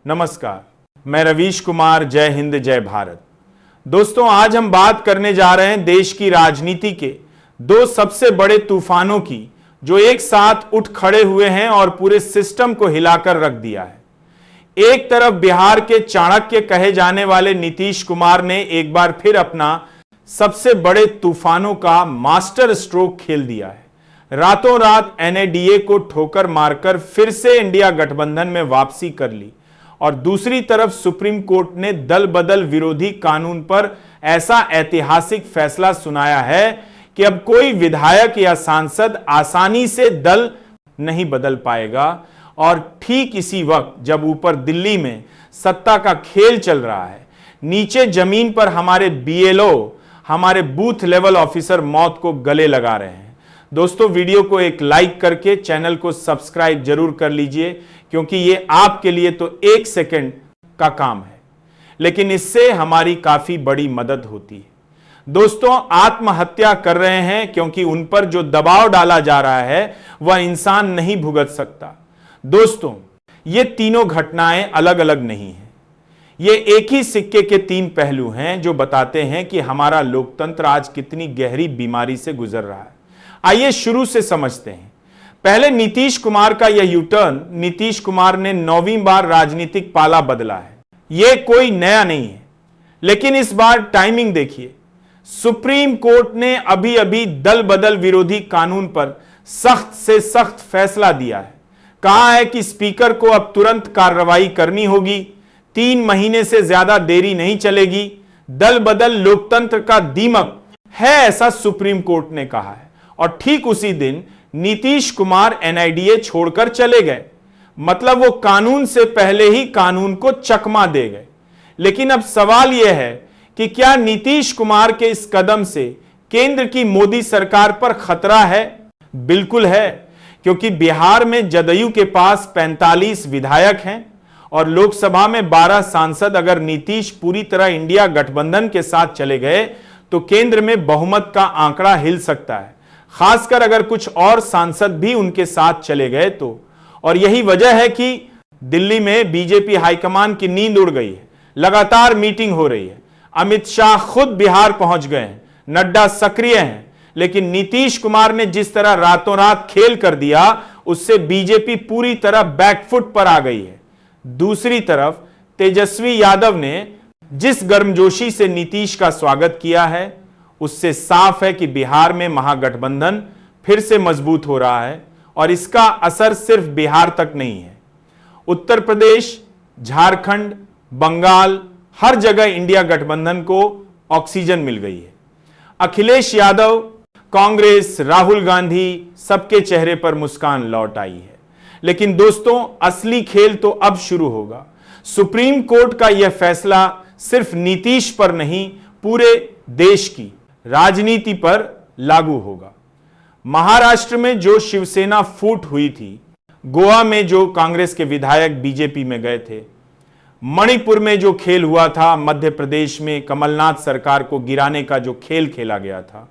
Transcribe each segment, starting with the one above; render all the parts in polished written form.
नमस्कार, मैं रवीश कुमार। जय हिंद, जय भारत। दोस्तों, आज हम बात करने जा रहे हैं देश की राजनीति के दो सबसे बड़े तूफानों की, जो एक साथ उठ खड़े हुए हैं और पूरे सिस्टम को हिलाकर रख दिया है। एक तरफ बिहार के चाणक्य कहे जाने वाले नीतीश कुमार ने एक बार फिर अपना सबसे बड़े तूफानों का मास्टर स्ट्रोक खेल दिया है। रातों रात एनडीए को ठोकर मारकर फिर से इंडिया गठबंधन में वापसी कर ली। और दूसरी तरफ सुप्रीम कोर्ट ने दल बदल विरोधी कानून पर ऐसा ऐतिहासिक फैसला सुनाया है कि अब कोई विधायक या सांसद आसानी से दल नहीं बदल पाएगा। और ठीक इसी वक्त जब ऊपर दिल्ली में सत्ता का खेल चल रहा है, नीचे जमीन पर हमारे बीएलओ, हमारे बूथ लेवल ऑफिसर मौत को गले लगा रहे हैं। दोस्तों, वीडियो को एक लाइक करके चैनल को सब्सक्राइब जरूर कर लीजिए, क्योंकि ये आपके लिए तो एक सेकंड का काम है, लेकिन इससे हमारी काफी बड़ी मदद होती है। दोस्तों, आत्महत्या कर रहे हैं क्योंकि उन पर जो दबाव डाला जा रहा है वह इंसान नहीं भुगत सकता। दोस्तों, ये तीनों घटनाएं अलग अलग नहीं हैं, ये एक ही सिक्के के तीन पहलू हैं जो बताते हैं कि हमारा लोकतंत्र आज कितनी गहरी बीमारी से गुजर रहा है। आइए शुरू से समझते हैं। पहले नीतीश कुमार का यह यूटर्न। नीतीश कुमार ने 9वीं बार राजनीतिक पाला बदला है। यह कोई नया नहीं है, लेकिन इस बार टाइमिंग देखिए। सुप्रीम कोर्ट ने अभी अभी दल बदल विरोधी कानून पर सख्त से सख्त फैसला दिया है। कहा है कि स्पीकर को अब तुरंत कार्रवाई करनी होगी, 3 महीने से ज्यादा देरी नहीं चलेगी। दल बदल लोकतंत्र का दीमक है, ऐसा सुप्रीम कोर्ट ने कहा है। और ठीक उसी दिन नीतीश कुमार एनआईडीए छोड़कर चले गए। मतलब वो कानून से पहले ही कानून को चकमा दे गए। लेकिन अब सवाल यह है कि क्या नीतीश कुमार के इस कदम से केंद्र की मोदी सरकार पर खतरा है? बिल्कुल है, क्योंकि बिहार में जदयू के पास 45 विधायक हैं और लोकसभा में 12 सांसद। अगर नीतीश पूरी तरह इंडिया गठबंधन के साथ चले गए तो केंद्र में बहुमत का आंकड़ा हिल सकता है, खासकर अगर कुछ और सांसद भी उनके साथ चले गए तो। और यही वजह है कि दिल्ली में बीजेपी हाईकमान की नींद उड़ गई है। लगातार मीटिंग हो रही है। अमित शाह खुद बिहार पहुंच गए हैं, नड्डा सक्रिय हैं। लेकिन नीतीश कुमार ने जिस तरह रातों रात खेल कर दिया, उससे बीजेपी पूरी तरह बैकफुट पर आ गई है। दूसरी तरफ तेजस्वी यादव ने जिस गर्मजोशी से नीतीश का स्वागत किया है, उससे साफ है कि बिहार में महागठबंधन फिर से मजबूत हो रहा है। और इसका असर सिर्फ बिहार तक नहीं है, उत्तर प्रदेश, झारखंड, बंगाल, हर जगह इंडिया गठबंधन को ऑक्सीजन मिल गई है। अखिलेश यादव, कांग्रेस, राहुल गांधी, सबके चेहरे पर मुस्कान लौट आई है। लेकिन दोस्तों, असली खेल तो अब शुरू होगा। सुप्रीम कोर्ट का यह फैसला सिर्फ नीतीश पर नहीं, पूरे देश की राजनीति पर लागू होगा। महाराष्ट्र में जो शिवसेना फूट हुई थी, गोवा में जो कांग्रेस के विधायक बीजेपी में गए थे, मणिपुर में जो खेल हुआ था, मध्य प्रदेश में कमलनाथ सरकार को गिराने का जो खेल खेला गया था,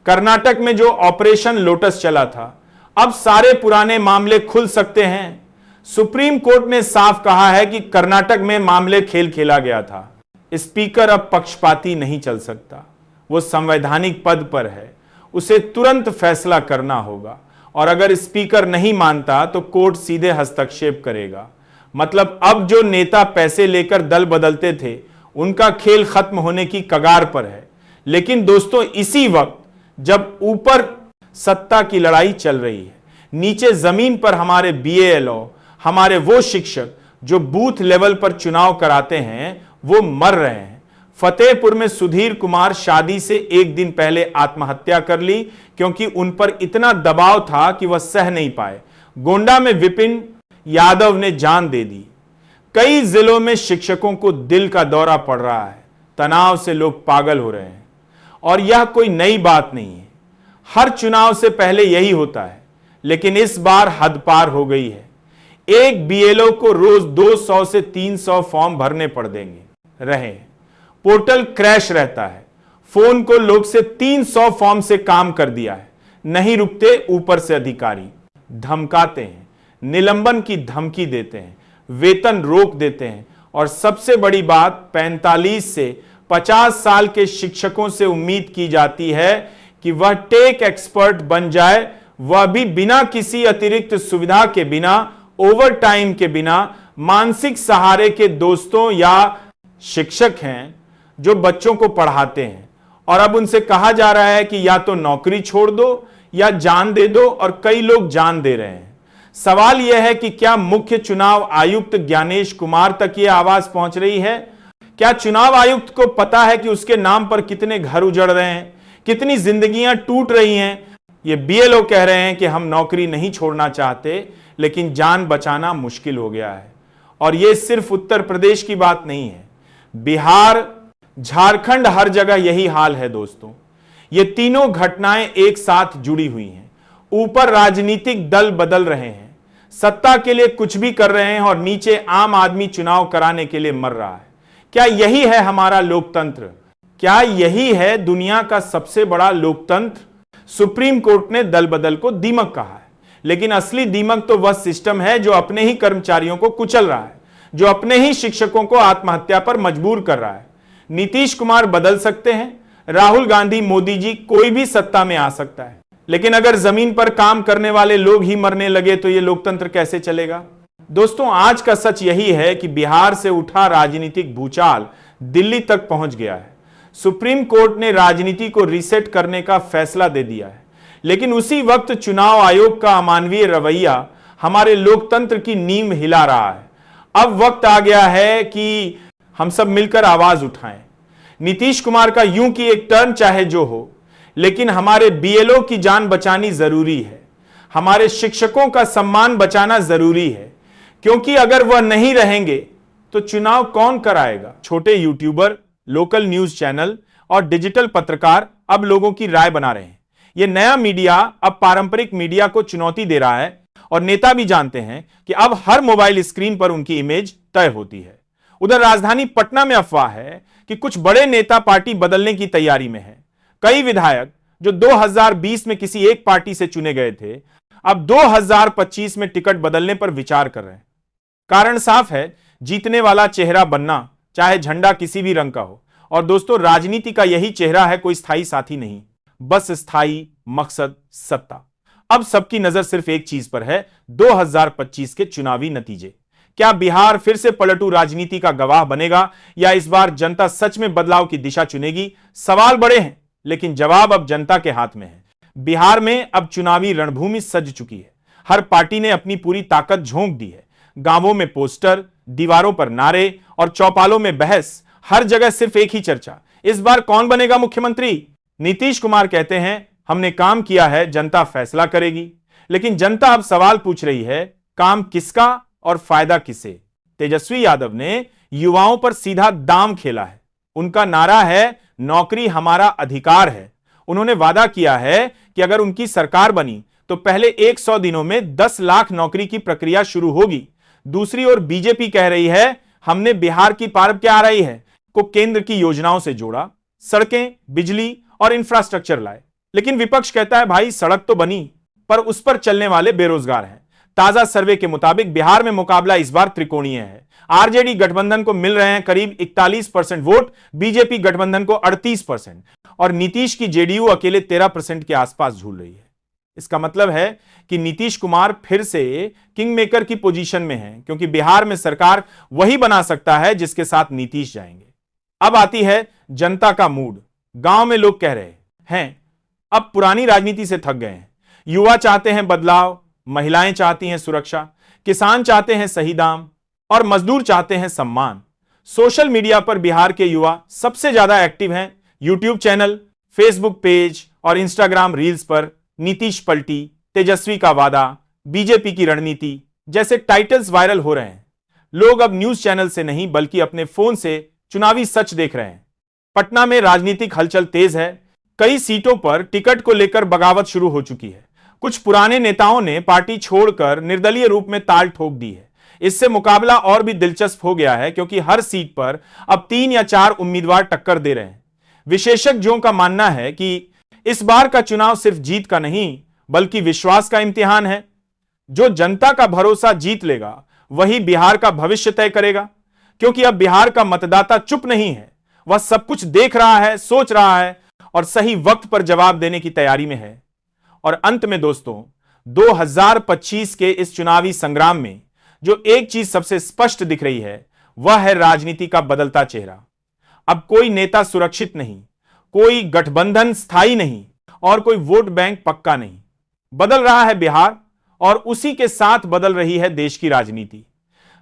कर्नाटक में जो ऑपरेशन लोटस चला था, अब सारे पुराने मामले खुल सकते हैं। सुप्रीम कोर्ट ने साफ कहा है कि कर्नाटक में मामले खेल खेला गया था। स्पीकर अब पक्षपाती नहीं चल सकता, वो संवैधानिक पद पर है, उसे तुरंत फैसला करना होगा। और अगर स्पीकर नहीं मानता तो कोर्ट सीधे हस्तक्षेप करेगा। मतलब अब जो नेता पैसे लेकर दल बदलते थे, उनका खेल खत्म होने की कगार पर है। लेकिन दोस्तों, इसी वक्त जब ऊपर सत्ता की लड़ाई चल रही है, नीचे जमीन पर हमारे बीएलओ, हमारे वो शिक्षक जो बूथ लेवल पर चुनाव कराते हैं, वो मर रहे हैं। फतेहपुर में सुधीर कुमार शादी से एक दिन पहले आत्महत्या कर ली, क्योंकि उन पर इतना दबाव था कि वह सह नहीं पाए। गोंडा में विपिन यादव ने जान दे दी। कई जिलों में शिक्षकों को दिल का दौरा पड़ रहा है, तनाव से लोग पागल हो रहे हैं। और यह कोई नई बात नहीं है, हर चुनाव से पहले यही होता है। लेकिन इस बार हद पार हो गई है। एक बीएलओ को रोज 200 से 300 फॉर्म भरने पड़ रहे। पोर्टल क्रैश रहता है। फोन को लोग से 300 फॉर्म से काम कर दिया है। नहीं रुकते, ऊपर से अधिकारी धमकाते हैं, निलंबन की धमकी देते हैं, वेतन रोक देते हैं। और सबसे बड़ी बात, 45 से 50 साल के शिक्षकों से उम्मीद की जाती है कि वह टेक एक्सपर्ट बन जाए, वह भी बिना किसी अतिरिक्त सुविधा के, बिना ओवर टाइम के, बिना मानसिक सहारे के दोस्तों या शिक्षक हैं जो बच्चों को पढ़ाते हैं। और अब उनसे कहा जा रहा है कि या तो नौकरी छोड़ दो या जान दे दो, और कई लोग जान दे रहे हैं। सवाल यह है कि क्या मुख्य चुनाव आयुक्त ज्ञानेश कुमार तक यह आवाज पहुंच रही है? क्या चुनाव आयुक्त को पता है कि उसके नाम पर कितने घर उजड़ रहे हैं, कितनी जिंदगियां टूट रही हैं? ये बीएलओ कह रहे हैं कि हम नौकरी नहीं छोड़ना चाहते, लेकिन जान बचाना मुश्किल हो गया है। और यह सिर्फ उत्तर प्रदेश की बात नहीं है, बिहार, झारखंड, हर जगह यही हाल है दोस्तों। ये तीनों घटनाएं एक साथ जुड़ी हुई हैं। ऊपर राजनीतिक दल बदल रहे हैं, सत्ता के लिए कुछ भी कर रहे हैं, और नीचे आम आदमी चुनाव कराने के लिए मर रहा है। क्या यही है हमारा लोकतंत्र? क्या यही है दुनिया का सबसे बड़ा लोकतंत्र? सुप्रीम कोर्ट ने दल बदल को दीमक कहा है, लेकिन असली दीमक तो वह सिस्टम है जो अपने ही कर्मचारियों को कुचल रहा है, जो अपने ही शिक्षकों को आत्महत्या पर मजबूर कर रहा है। नीतीश कुमार बदल सकते हैं, राहुल गांधी, मोदी जी, कोई भी सत्ता में आ सकता है, लेकिन अगर जमीन पर काम करने वाले लोग ही मरने लगे तो यह लोकतंत्र कैसे चलेगा? दोस्तों, आज का सच यही है कि बिहार से उठा राजनीतिक भूचाल दिल्ली तक पहुंच गया है। सुप्रीम कोर्ट ने राजनीति को रीसेट करने का फैसला दे दिया है, लेकिन उसी वक्त चुनाव आयोग का अमानवीय रवैया हमारे लोकतंत्र की नींव हिला रहा है। अब वक्त आ गया है कि हम सब मिलकर आवाज उठाएं। नीतीश कुमार का यूं की एक टर्न चाहे जो हो, लेकिन हमारे बीएलओ की जान बचानी जरूरी है, हमारे शिक्षकों का सम्मान बचाना जरूरी है, क्योंकि अगर वह नहीं रहेंगे तो चुनाव कौन कराएगा? छोटे यूट्यूबर, लोकल न्यूज चैनल और डिजिटल पत्रकार अब लोगों की राय बना रहे हैं। यह नया मीडिया अब पारंपरिक मीडिया को चुनौती दे रहा है, और नेता भी जानते हैं कि अब हर मोबाइल स्क्रीन पर उनकी इमेज तय होती है। उधर राजधानी पटना में अफवाह है कि कुछ बड़े नेता पार्टी बदलने की तैयारी में हैं। कई विधायक जो 2020 में किसी एक पार्टी से चुने गए थे, अब 2025 में टिकट बदलने पर विचार कर रहे हैं। कारण साफ है, जीतने वाला चेहरा बनना, चाहे झंडा किसी भी रंग का हो। और दोस्तों, राजनीति का यही चेहरा है, कोई स्थायी साथी नहीं, बस स्थायी मकसद, सत्ता। अब सबकी नजर सिर्फ एक चीज पर है, 2025 के चुनावी नतीजे। क्या बिहार फिर से पलटू राजनीति का गवाह बनेगा, या इस बार जनता सच में बदलाव की दिशा चुनेगी? सवाल बड़े हैं, लेकिन जवाब अब जनता के हाथ में है। बिहार में अब चुनावी रणभूमि सज चुकी है। हर पार्टी ने अपनी पूरी ताकत झोंक दी है। गांवों में पोस्टर, दीवारों पर नारे और चौपालों में बहस, हर जगह सिर्फ एक ही चर्चा, इस बार कौन बनेगा मुख्यमंत्री? नीतीश कुमार कहते हैं, हमने काम किया है, जनता फैसला करेगी। लेकिन जनता अब सवाल पूछ रही है, काम किसका और फायदा किसे? तेजस्वी यादव ने युवाओं पर सीधा दांव खेला है। उनका नारा है, नौकरी हमारा अधिकार है। उन्होंने वादा किया है कि अगर उनकी सरकार बनी तो पहले 100 दिनों में 10 लाख नौकरी की प्रक्रिया शुरू होगी। दूसरी ओर बीजेपी कह रही है, हमने बिहार की पार क्या आ रही है को केंद्र की योजनाओं से जोड़ा, सड़कें, बिजली और इंफ्रास्ट्रक्चर लाए। लेकिन विपक्ष कहता है, भाई सड़क तो बनी, पर उस पर चलने वाले बेरोजगार हैं। ताजा सर्वे के मुताबिक बिहार में मुकाबला इस बार त्रिकोणीय है। आरजेडी गठबंधन को मिल रहे हैं करीब 41% वोट, बीजेपी गठबंधन को 38%, और नीतीश की जेडीयू अकेले 13% के आसपास झूल रही है। इसका मतलब है कि नीतीश कुमार फिर से किंग मेकर की पोजीशन में है, क्योंकि बिहार में सरकार वही बना सकता है जिसके साथ नीतीश जाएंगे। अब आती है जनता का मूड। गांव में लोग कह रहे हैं, अब पुरानी राजनीति से थक गए हैं। युवा चाहते हैं बदलाव, महिलाएं चाहती हैं सुरक्षा, किसान चाहते हैं सही दाम, और मजदूर चाहते हैं सम्मान। सोशल मीडिया पर बिहार के युवा सबसे ज्यादा एक्टिव हैं। यूट्यूब चैनल, फेसबुक पेज और इंस्टाग्राम रील्स पर नीतीश पलटी, तेजस्वी का वादा, बीजेपी की रणनीति जैसे टाइटल्स वायरल हो रहे हैं। लोग अब न्यूज चैनल से नहीं बल्कि अपने फोन से चुनावी सच देख रहे हैं। पटना में राजनीतिक हलचल तेज है। कई सीटों पर टिकट को लेकर बगावत शुरू हो चुकी है। कुछ पुराने नेताओं ने पार्टी छोड़कर निर्दलीय रूप में ताल ठोक दी है। इससे मुकाबला और भी दिलचस्प हो गया है, क्योंकि हर सीट पर अब 3 या 4 उम्मीदवार टक्कर दे रहे हैं। विशेषज्ञों का मानना है कि इस बार का चुनाव सिर्फ जीत का नहीं बल्कि विश्वास का इम्तिहान है। जो जनता का भरोसा जीत लेगा वही बिहार का भविष्य तय करेगा, क्योंकि अब बिहार का मतदाता चुप नहीं है, वह सब कुछ देख रहा है, सोच रहा है और सही वक्त पर जवाब देने की तैयारी में है। और अंत में दोस्तों, 2025 के इस चुनावी संग्राम में जो एक चीज सबसे स्पष्ट दिख रही है, वह है राजनीति का बदलता चेहरा। अब कोई नेता सुरक्षित नहीं, कोई गठबंधन स्थायी नहीं और कोई वोट बैंक पक्का नहीं। बदल रहा है बिहार और उसी के साथ बदल रही है देश की राजनीति।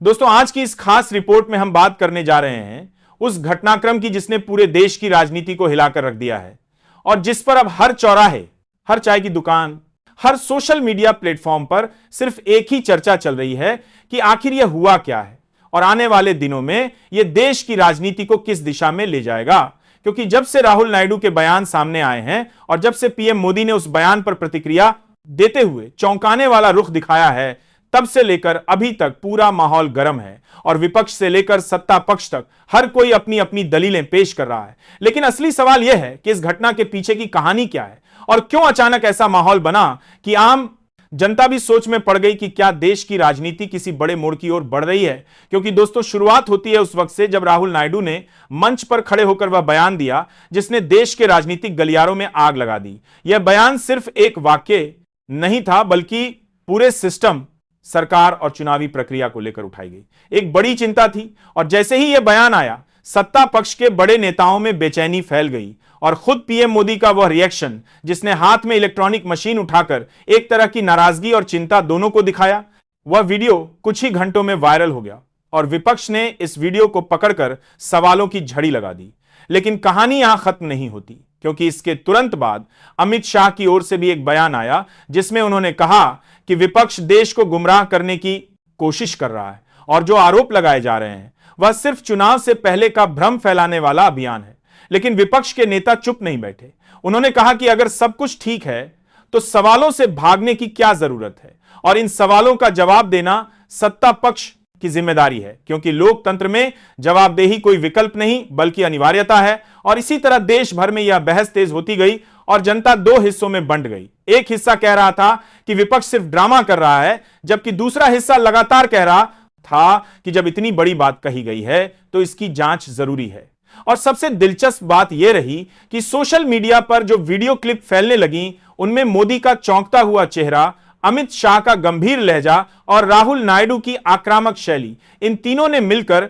दोस्तों, आज की इस खास रिपोर्ट में हम बात करने जा रहे हैं उस घटनाक्रम की जिसने पूरे देश की राजनीति को हिलाकर रख दिया है और जिस पर अब हर चौराहे, हर चाय की दुकान, हर सोशल मीडिया प्लेटफॉर्म पर सिर्फ एक ही चर्चा चल रही है कि आखिर यह हुआ क्या है और आने वाले दिनों में यह देश की राजनीति को किस दिशा में ले जाएगा। क्योंकि जब से राहुल नायडू के बयान सामने आए हैं और जब से पीएम मोदी ने उस बयान पर प्रतिक्रिया देते हुए चौंकाने वाला रुख दिखाया है, तब से लेकर अभी तक पूरा माहौल गर्म है और विपक्ष से लेकर सत्ता पक्ष तक हर कोई अपनी अपनी दलीलें पेश कर रहा है। लेकिन असली सवाल यह है कि इस घटना के पीछे की कहानी क्या है और क्यों अचानक ऐसा माहौल बना कि आम जनता भी सोच में पड़ गई कि क्या देश की राजनीति किसी बड़े मोड़ की ओर बढ़ रही है। क्योंकि दोस्तों, शुरुआत होती है उस वक्त से जब राहुल नायडू ने मंच पर खड़े होकर वह बयान दिया जिसने देश के राजनीतिक गलियारों में आग लगा दी। यह बयान सिर्फ एक वाक्य नहीं था, बल्कि पूरे सिस्टम, सरकार और चुनावी प्रक्रिया को लेकर उठाई गई एक बड़ी चिंता थी। और जैसे ही यह बयान आया, सत्ता पक्ष के बड़े नेताओं में बेचैनी फैल गई और खुद पीएम मोदी का वह रिएक्शन, जिसने हाथ में इलेक्ट्रॉनिक मशीन उठाकर एक तरह की नाराजगी और चिंता दोनों को दिखाया, वह वीडियो कुछ ही घंटों में वायरल हो गया और विपक्ष ने इस वीडियो को पकड़कर सवालों की झड़ी लगा दी। लेकिन कहानी यहां खत्म नहीं होती, क्योंकि इसके तुरंत बाद अमित शाह की ओर से भी एक बयान आया जिसमें उन्होंने कहा कि विपक्ष देश को गुमराह करने की कोशिश कर रहा है और जो आरोप लगाए जा रहे हैं वह सिर्फ चुनाव से पहले का भ्रम फैलाने वाला अभियान है। लेकिन विपक्ष के नेता चुप नहीं बैठे। उन्होंने कहा कि अगर सब कुछ ठीक है तो सवालों से भागने की क्या जरूरत है और इन सवालों का जवाब देना सत्ता पक्ष की जिम्मेदारी है, क्योंकि लोकतंत्र में जवाबदेही कोई विकल्प नहीं बल्कि अनिवार्यता है। और इसी तरह देश भर में यह बहस तेज होती गई और जनता दो हिस्सों में बंट गई। एक हिस्सा कह रहा था कि विपक्ष सिर्फ ड्रामा कर रहा है, जबकि दूसरा हिस्सा लगातार कह रहा था कि जब इतनी बड़ी बात कही गई है तो इसकी जांच जरूरी है। और सबसे दिलचस्प बात यह रही कि सोशल मीडिया पर जो वीडियो क्लिप फैलने लगी, उनमें मोदी का चौंकता हुआ चेहरा, अमित शाह का गंभीर लहजा और राहुल नायडू की आक्रामक शैली, इन तीनों ने मिलकर